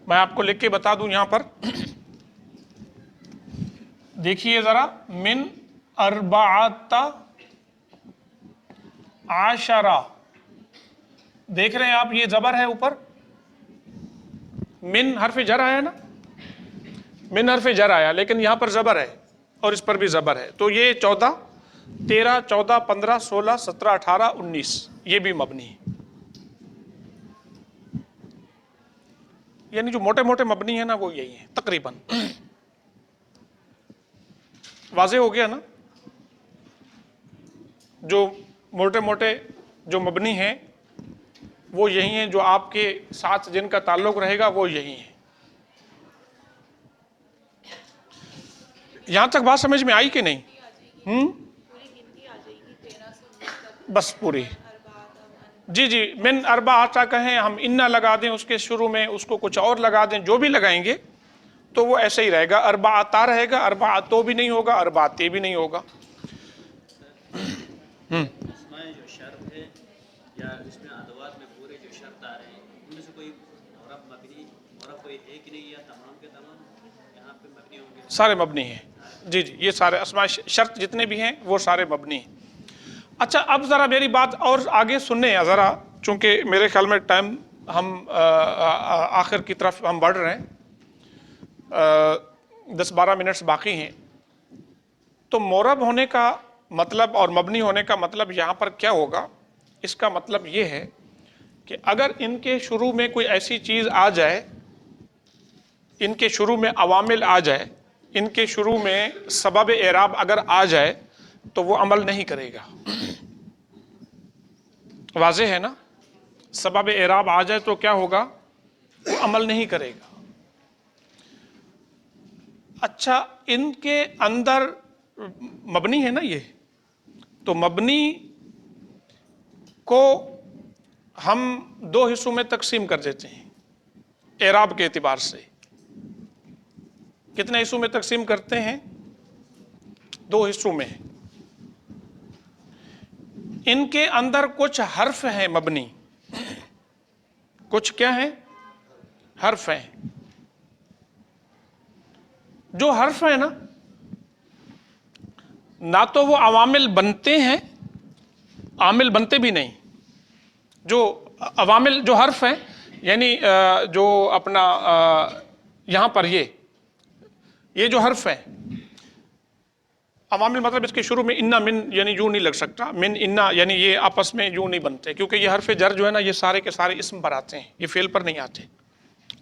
मैं आपको लिख के बता दूं यहां पर, देखिए जरा, मिन अरबाता आशरा, देख रहे हैं आप, ये जबर है ऊपर, मिन हर्फ जर आया ना, मिन हर्फ जर आया, लेकिन यहां पर जबर है और इस पर भी जबर है, तो ये 14, 13, 14, 15, 16, 17, 18, 19 ये भी मबनी है। यानी जो मोटे मोटे मबनी है ना वो यही है तकरीबन। वाज़े हो गया ना, जो मोटे मोटे जो मबनी हैं वो यही हैं, जो आपके साथ जिनका ताल्लुक रहेगा वो यही है। यहां तक बात समझ में आई कि नहीं? बस पूरी, जी जी, मिन अरबा आटा कहें, हम इन्ना लगा दें उसके शुरू में, उसको कुछ और लगा दें, जो भी लगाएंगे तो वो ऐसे ही रहेगा, अरबा आता रहेगा, अरबा आतो भी नहीं होगा, अरबा आते भी नहीं होगा। इसमें जो शर्त है या इसमें अदवात में पूरे जो शर्त आ रहे हैं उनमें से कोई मुरब मबनी मुरब कोई है कि नहीं, या तमाम के तमाम यहाँ पे मबनी होंगे? सारे मबनी हैं, जी जी, ये सारे अस्मा शर्त जितने भी हैं वो सारे मबनी हैं। अच्छा, अब ज़रा मेरी बात और आगे सुनने हैं ज़रा, चूँकि मेरे ख्याल में टाइम हम आखिर की तरफ हम बढ़ रहे हैं, 10-12 मिनट्स बाकी हैं। तो मोरब होने का मतलब और मबनी होने का मतलब यहाँ पर क्या होगा? इसका मतलब ये है कि अगर इनके शुरू में कोई ऐसी चीज़ आ जाए, इनके शुरू में अवामिल आ जाए, इनके शुरू में सबब एराब अगर आ जाए तो वो अमल नहीं करेगा। वाज़े है ना? सबब एराब आ जाए तो क्या होगा? वो अमल नहीं करेगा। अच्छा, इनके अंदर मबनी है ना ये, तो मबनी को हम दो हिस्सों में तकसीम कर देते हैं एराब के एतबार से। कितने हिस्सों में तकसीम करते हैं? 2 हिस्सों में। इनके अंदर कुछ हर्फ हैं मबनी, कुछ क्या है? हर्फ हैं। जो हर्फ है ना तो वो अवामिल बनते हैं, आमिल बनते भी नहीं। जो अवामिल जो हर्फ हैं, यानी जो अपना यहाँ पर ये जो हर्फ हैं, अवामिल मतलब इसके शुरू में इन्ना मिन यानी यूं नहीं लग सकता, मिन इन्ना यानी ये आपस में यूं नहीं बनते, क्योंकि ये हर्फ जर जो है ना ये सारे के सारे इस्म पर आते हैं, ये फेल पर नहीं आते,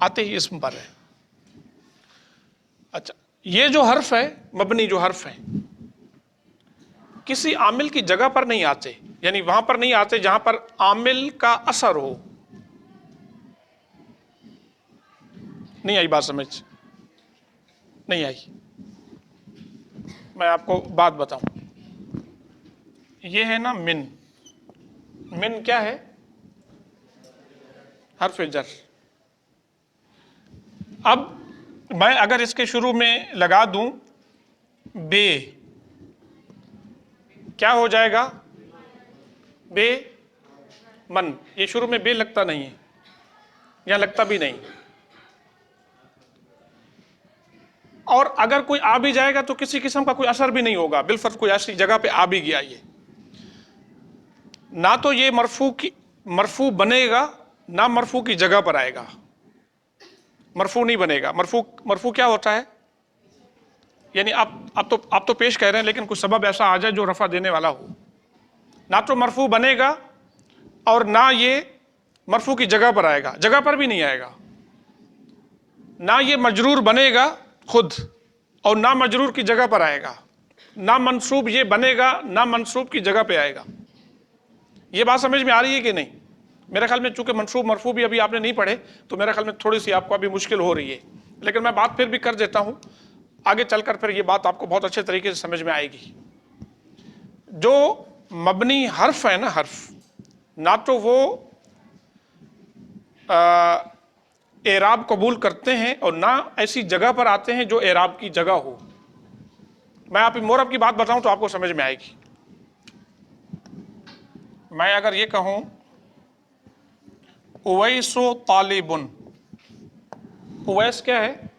आते ही इस्म पर है। अच्छा, ये जो हर्फ है मबनी जो हर्फ है किसी आमिल की जगह पर नहीं आते, यानी वहां पर नहीं आते जहां पर आमिल का असर हो। नहीं आई बात समझ? नहीं आई? मैं आपको बात बताऊं, ये है ना मिन, मिन क्या है? हर्फ जर। अब मैं अगर इसके शुरू में लगा दूं बे, क्या हो जाएगा? बे मन। ये शुरू में बे लगता नहीं है, यहां लगता भी नहीं, और अगर कोई आ भी जाएगा तो किसी किस्म का कोई असर भी नहीं होगा, बिलफर्ज कोई ऐसी जगह पे आ भी गया, ये ना तो ये मरफू बनेगा ना मरफू की जगह पर आएगा, मरफू नहीं बनेगा। मरफू क्या होता है? यानी आप तो पेश कह रहे हैं, लेकिन कुछ सबब ऐसा आ जाए जो रफा देने वाला हो, ना तो मरफू बनेगा और ना ये मरफू की जगह पर आएगा, जगह पर भी नहीं आएगा, ना ये मजरूर बनेगा खुद और ना मजरूर की जगह पर आएगा, ना मंसूब ये बनेगा ना मंसूब की जगह पे आएगा। ये बात समझ में आ रही है कि नहीं? मेरे ख्याल में चूंकि मंसूब मरफू भी अभी आपने नहीं पढ़े तो मेरे ख्याल में थोड़ी सी आपको अभी मुश्किल हो रही है, लेकिन मैं बात फिर भी कर देता हूं, आगे चलकर फिर ये बात आपको बहुत अच्छे तरीके से समझ में आएगी। जो मबनी हर्फ है ना, हर्फ ना तो वो एराब कबूल करते हैं और ना ऐसी जगह पर आते हैं जो एराब की जगह हो। मैं आप मोरब की बात बताऊं तो आपको समझ में आएगी। मैं अगर ये कहूं उवैसो तालिबुन, उवैस क्या है?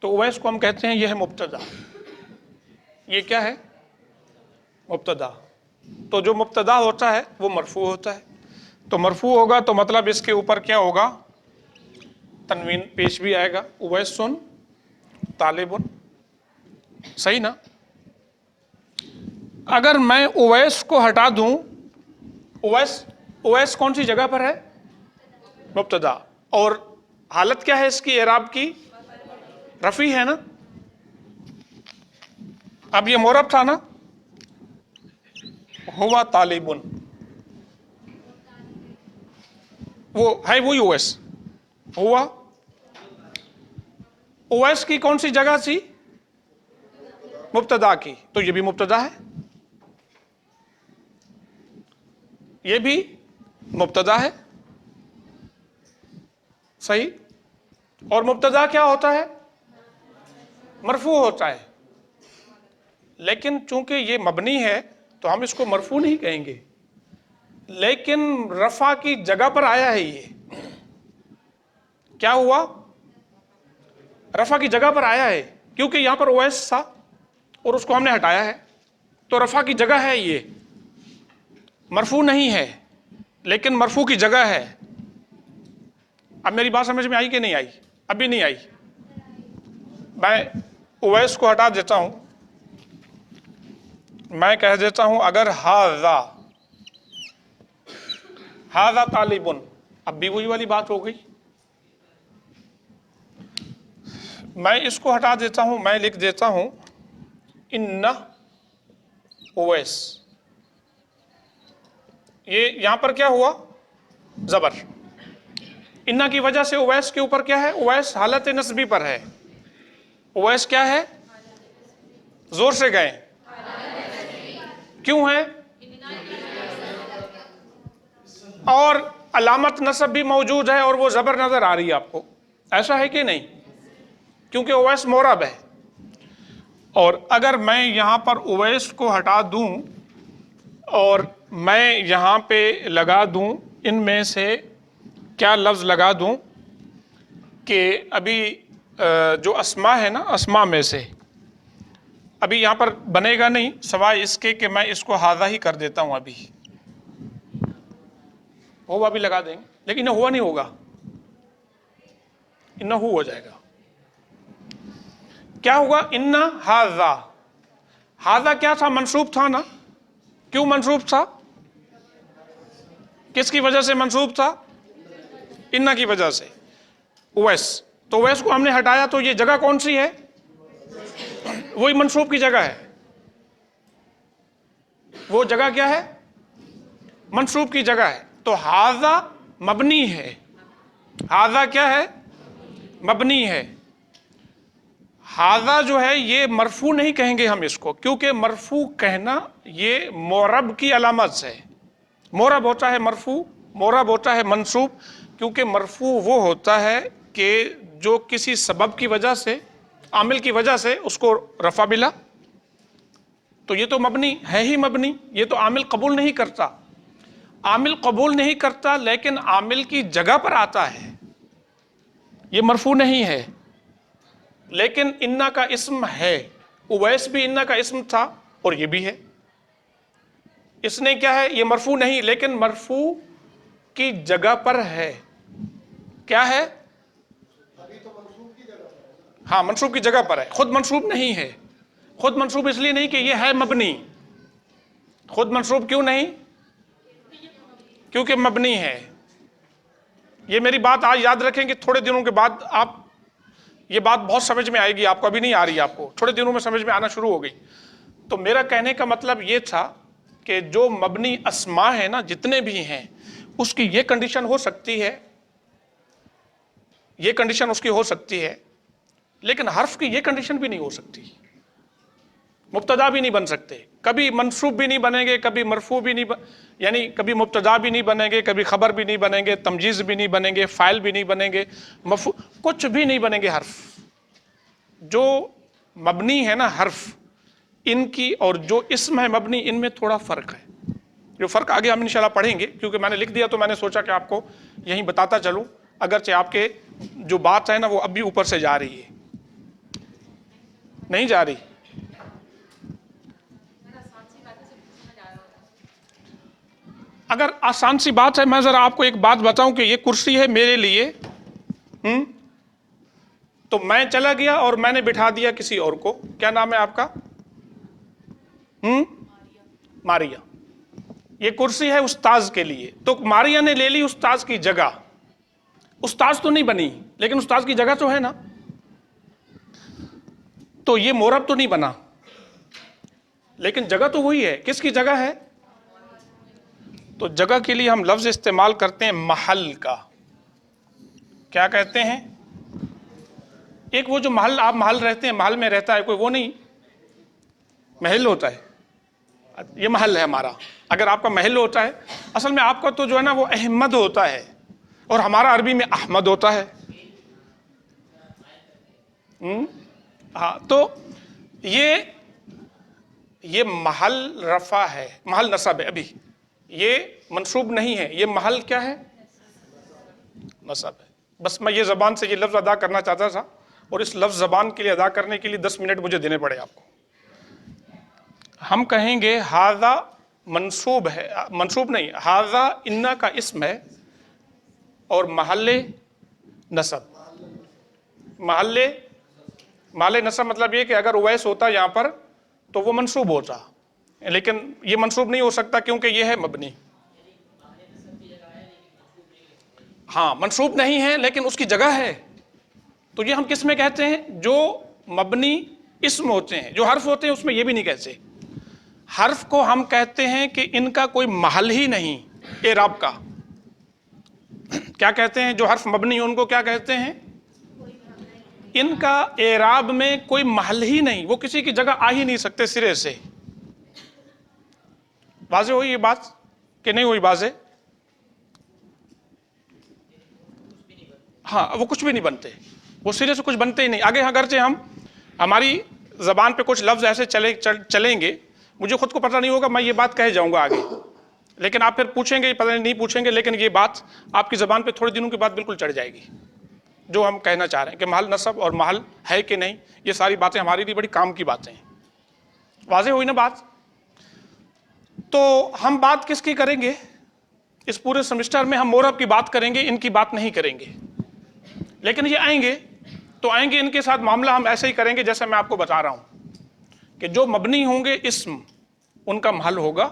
तो उवैस को हम कहते हैं यह है मुब्तदा। ये क्या है? मुब्तदा। तो जो मुब्तदा होता है वो मरफू होता है। तो मरफू होगा तो मतलब इसके ऊपर क्या होगा? तनवीन पेश भी आएगा, उवैसुन तालिबुन। सही ना? अगर मैं उवैस को हटा दूं, उवैस कौन सी जगह पर है? मुब्तदा। और हालत क्या है इसकी एराब की? रफी है ना। अब ये मोरब था ना, हुआ तालिबुन, वो है वही उवैस। हुआ उवैस की कौन सी जगह थी? मुब्तदा की। तो ये भी मुब्तदा है, ये भी मुब्तदा है। सही। और मुब्तदा क्या होता है? मरफू होता है। लेकिन चूंकि ये मबनी है तो हम इसको मरफू नहीं कहेंगे, लेकिन रफा की जगह पर आया है। ये क्या हुआ? रफा की जगह पर आया है, क्योंकि यहां पर ओएस था और उसको हमने हटाया है, तो रफा की जगह है। ये मरफू नहीं है, लेकिन मरफू की जगह है। अब मेरी बात समझ में आई कि नहीं आई? अभी नहीं आई। मैं उवैस को हटा देता हूं, मैं कह देता हूं अगर हाजा तालिबुन, अब भी वही वाली बात हो गई। मैं इसको हटा देता हूं, मैं लिख देता हूं इन्ना उवैस। ये यहां पर क्या हुआ? जबर। इन्ना की वजह से उवैस के ऊपर क्या है? उवैस हालत नस्बी पर है। उवैस क्या है? जोर से गए। क्यों है? और अलामत नसब भी मौजूद है और वो जबर नजर आ रही है आपको, ऐसा है कि नहीं? क्योंकि उवैस मोरब है। और अगर मैं यहां पर उवैस को हटा दूं और मैं यहां पे लगा दूं, इनमें से क्या लफ्ज लगा दूं कि अभी जो अस्मा है ना, अस्मा में से अभी यहां पर बनेगा नहीं, सवाए इसके कि मैं इसको हाजा ही कर देता हूं। अभी हुआ भी लगा देंगे, लेकिन हुआ नहीं होगा, इन्ना हो जाएगा। क्या होगा? इन्ना हाजा। हाजा क्या था? मंसूब था ना। क्यों मंसूब था? किसकी वजह से मंसूब था? इन्ना की वजह से। उवैस, तो उवैस को हमने हटाया, तो ये जगह कौन सी है? वही मंसूब की जगह है। वो जगह क्या है? मंसूब की जगह है। तो हाजा मबनी है। हाजा क्या है? मबनी है। हाजा जो है ये मरफू नहीं कहेंगे हम इसको, क्योंकि मरफू कहना ये मोरब की अलामत है। मोरब होता है मरफू, मोरब होता है मंसूब। क्योंकि मरफू वो होता है कि जो किसी सबब की वजह से, आमिल की वजह से उसको रफा मिला। तो ये तो मबनी है ही मबनी, ये तो आमिल कबूल नहीं करता। आमिल कबूल नहीं करता, लेकिन आमिल की जगह पर आता है, ये मरफू नहीं है। लेकिन इन्ना का इस्म है। उवैस भी इन्ना का इस्म था और ये भी है। इसने क्या है? ये मरफू नहीं, लेकिन मरफू की जगह पर है। क्या है? हाँ, मंसूब की जगह पर है, खुद मंसूब नहीं है। खुद मंसूब इसलिए नहीं कि ये है मबनी। खुद मंसूब क्यों नहीं? क्योंकि मबनी है। ये मेरी बात आज याद रखेंगे, थोड़े दिनों के बाद आप ये बात बहुत समझ में आएगी आपको। अभी नहीं आ रही है आपको, थोड़े दिनों में समझ में आना शुरू हो गई। तो मेरा कहने का मतलब ये था कि जो मबनी अस्मा है ना, जितने भी हैं, उसकी ये कंडीशन हो सकती है, ये कंडीशन उसकी हो सकती है, लेकिन हर्फ की ये कंडीशन भी नहीं हो सकती। मुब्तदा भी नहीं बन सकते, कभी मंसूब भी नहीं बनेंगे, कभी मरफू भी नहीं यानी कभी मुब्तदा भी नहीं बनेंगे, कभी खबर भी नहीं बनेंगे, तमजीज़ भी नहीं बनेंगे, फ़ाइल भी नहीं बनेंगे, मफू कुछ भी नहीं बनेंगे। हर्फ जो मबनी है ना, हर्फ इनकी और जो इस्म है मबनी, इनमें थोड़ा फ़र्क है। जो फ़र्क आगे हम इंशाल्लाह पढ़ेंगे, क्योंकि मैंने लिख दिया तो मैंने सोचा कि आपको यहीं बताता चलूँ, अगरचे आपके जो बात है ना वो अब भी ऊपर से जा रही है, नहीं जा रही। अगर आसान सी बात है, मैं ज़रा आपको एक बात बताऊं कि ये कुर्सी है मेरे लिए, तो मैं चला गया और मैंने बिठा दिया किसी और को, क्या नाम है आपका? मारिया। ये कुर्सी है उस्ताज के लिए, तो मारिया ने ले ली उस्ताज की जगह। उस्ताज तो नहीं बनी, लेकिन उस्ताज की जगह तो है ना, तो ये मोरब तो नहीं बना, लेकिन जगह तो वही है। किसकी जगह है? तो जगह के लिए हम लफ्ज इस्तेमाल करते हैं महल का। क्या कहते हैं? एक वो जो महल, आप महल रहते हैं, महल में रहता है कोई, वो नहीं, महल होता है, ये महल है हमारा। अगर आपका महल होता है, असल में आपका तो जो है ना वो अहमद होता है, और हमारा अरबी में अहमद होता है। हाँ, तो ये महल रफा है, महल नसब है, अभी ये मंसूब नहीं है, ये महल क्या है? नसब है। बस मैं ये ज़बान से ये लफ्ज़ अदा करना चाहता था, और इस लफ्ज़ ज़बान के लिए अदा करने के लिए 10 मिनट मुझे देने पड़े आपको। हम कहेंगे हाज़ा मंसूब है, मंसूब नहीं, हाज़ा इन्ना का इस्म है, और महल्ले नसब। महल्ले नसब मतलब ये कि अगर उवैस होता यहाँ पर तो वो मंसूब होता, लेकिन ये मंसूब नहीं हो सकता क्योंकि ये है मबनी। हाँ, मंसूब नहीं है लेकिन उसकी जगह है। तो ये हम किस में कहते हैं? जो मबनी इस्म होते हैं, जो हर्फ होते हैं, उसमें ये भी नहीं कहते। हर्फ को हम कहते हैं कि इनका कोई महल ही नहीं एराब का। क्या कहते हैं? जो हर्फ मबनी है उनको क्या कहते हैं? इनका एराब में कोई महल ही नहीं, वो किसी की जगह आ ही नहीं सकते सिरे से। वाज़े हुई ये बात कि नहीं हुई वाज़े? हाँ, वो कुछ भी नहीं बनते, वो सिरे से कुछ बनते ही नहीं। आगे अगरचे हम हमारी ज़बान पे कुछ लफ्ज़ ऐसे चलेंगे, मुझे खुद को पता नहीं होगा, मैं ये बात कह जाऊंगा आगे, लेकिन आप फिर पूछेंगे, पता नहीं पूछेंगे, लेकिन ये बात आपकी ज़बान पे थोड़े दिनों के बाद बिल्कुल चढ़ जाएगी। जो हम कहना चाह रहे हैं कि महल नसब और महल है कि नहीं, ये सारी बातें हमारी लिए बड़ी काम की बातें हैं। वाज़े हुई ना बात? तो हम बात किसकी करेंगे इस पूरे सेमेस्टर में? हम मोरब की बात करेंगे, इनकी बात नहीं करेंगे। लेकिन ये आएंगे तो आएंगे, इनके साथ मामला हम ऐसे ही करेंगे जैसे मैं आपको बता रहा हूं कि जो मबनी होंगे इस्म, उनका महल होगा,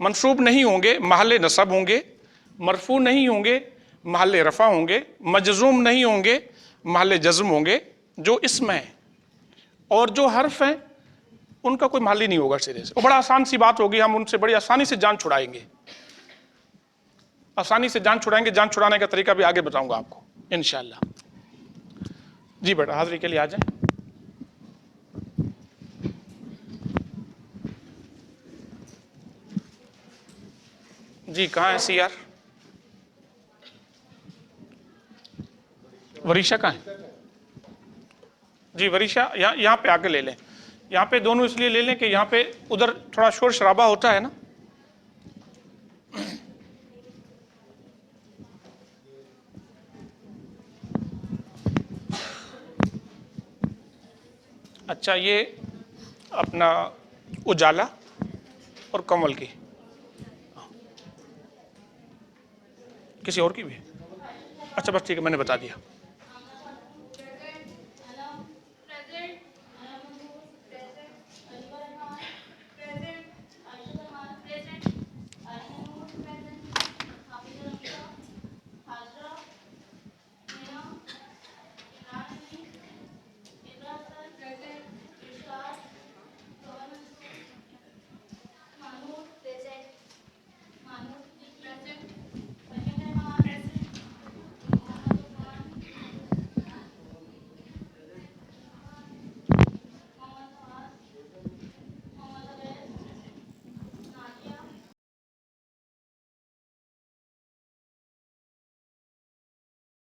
मंसूब नहीं होंगे महल नसब होंगे, मरफू नहीं होंगे महल रफ़ा होंगे, मजजूम नहीं होंगे महल जज़्म होंगे, जो इस्म है। और जो हर्फ हैं उनका कोई महल ही नहीं होगा सिरे से। वो बड़ा आसान सी बात होगी, हम उनसे बड़ी आसानी से जान छुड़ाएंगे, आसानी से जान छुड़ाएंगे। जान छुड़ाने का तरीका भी आगे बताऊंगा आपको इंशाअल्लाह। जी बेटा, हाज़िरी के लिए आ जाएं। जी कहाँ है सीआर? वरीशा कहाँ है? जी वरीशा यहाँ पे आके ले लें। यहाँ पे दोनों इसलिए ले लें कि यहाँ पे उधर थोड़ा शोर शराबा होता है ना। अच्छा, ये अपना उजाला और कमल की, किसी और की भी? अच्छा बस ठीक है, मैंने बता दिया।